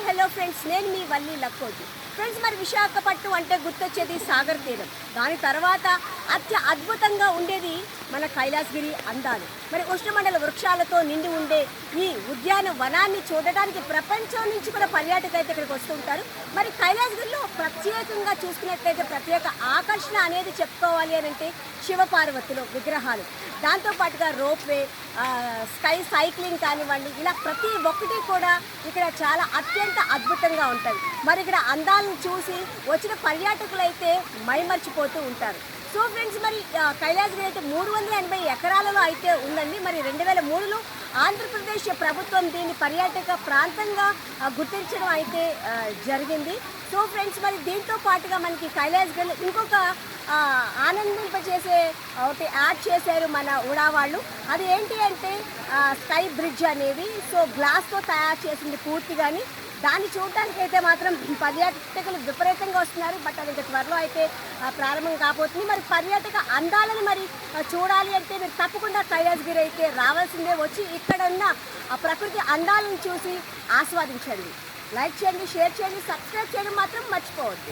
Hello friends, నేను మీ Valli లక్కోటి. Friends, మరి విశాఖపట్నం అంటే గుర్తొచ్చేది సాగర్ తీరం. దాని తర్వాత అద్భుతంగా ఉండేది మన కైలాసగిరి అందాలు. మరి ఉష్ణమండల వృక్షాలతో నిండి ఉండే ఈ ఉద్యానవనాన్ని చూడటానికి ప్రపంచం నుంచి కూడా పర్యాటకులు అయితే ఇక్కడికి వస్తూ ఉంటారు. మరి కైలాసగిరిలో ప్రత్యేకంగా చూసుకున్నట్లయితే ప్రత్యేక ఆకర్షణ అనేది చెప్పుకోవాలి అని అంటే శివపార్వతుల విగ్రహాలు, దాంతోపాటుగా రోప్వే, స్కై సైక్లింగ్ కానివ్వండి, ఇలా ప్రతి ఒక్కటి కూడా ఇక్కడ చాలా అత్యంత అద్భుతంగా ఉంటుంది. మరి ఇక్కడ అందాలను చూసి వచ్చిన పర్యాటకులు అయితే మైమర్చిపోతూ ఉంటారు. సో ఫ్రెండ్స్, మరి కైలాసగిరి అయితే 380 ఎకరాలలో అయితే ఉందండి. మరి 2003లో ఆంధ్రప్రదేశ్ ప్రభుత్వం దీన్ని పర్యాటక ప్రాంతంగా గుర్తించడం అయితే జరిగింది. సో ఫ్రెండ్స్, మరి దీంతో పాటుగా మనకి కైలాసగిరిలో ఇంకొక ఆనందింపచేసే ఒకటి యాడ్ చేశారు మన ఉడా వాళ్ళు. అది ఏంటి అంటే స్కై బ్రిడ్జ్ అనేది. సో గ్లాస్తో తయారు చేసింది పూర్తిగాని. దాన్ని చూడటానికి అయితే మాత్రం పర్యాటకులు విపరీతంగా వస్తున్నారు. బట్ అది త్వరలో అయితే ప్రారంభం కాబోతుంది. మరి పర్యాటక అందాలను మరి చూడాలి అంటే మీరు తప్పకుండా కైలాసగిరి అయితే రావాల్సిందే. వచ్చి ఇక్కడ ఉన్న ప్రకృతి అందాలను చూసి ఆస్వాదించండి. లైక్ చేయండి, షేర్ చేయండి, సబ్స్క్రైబ్ చేయడం మాత్రం మర్చిపోవద్దు.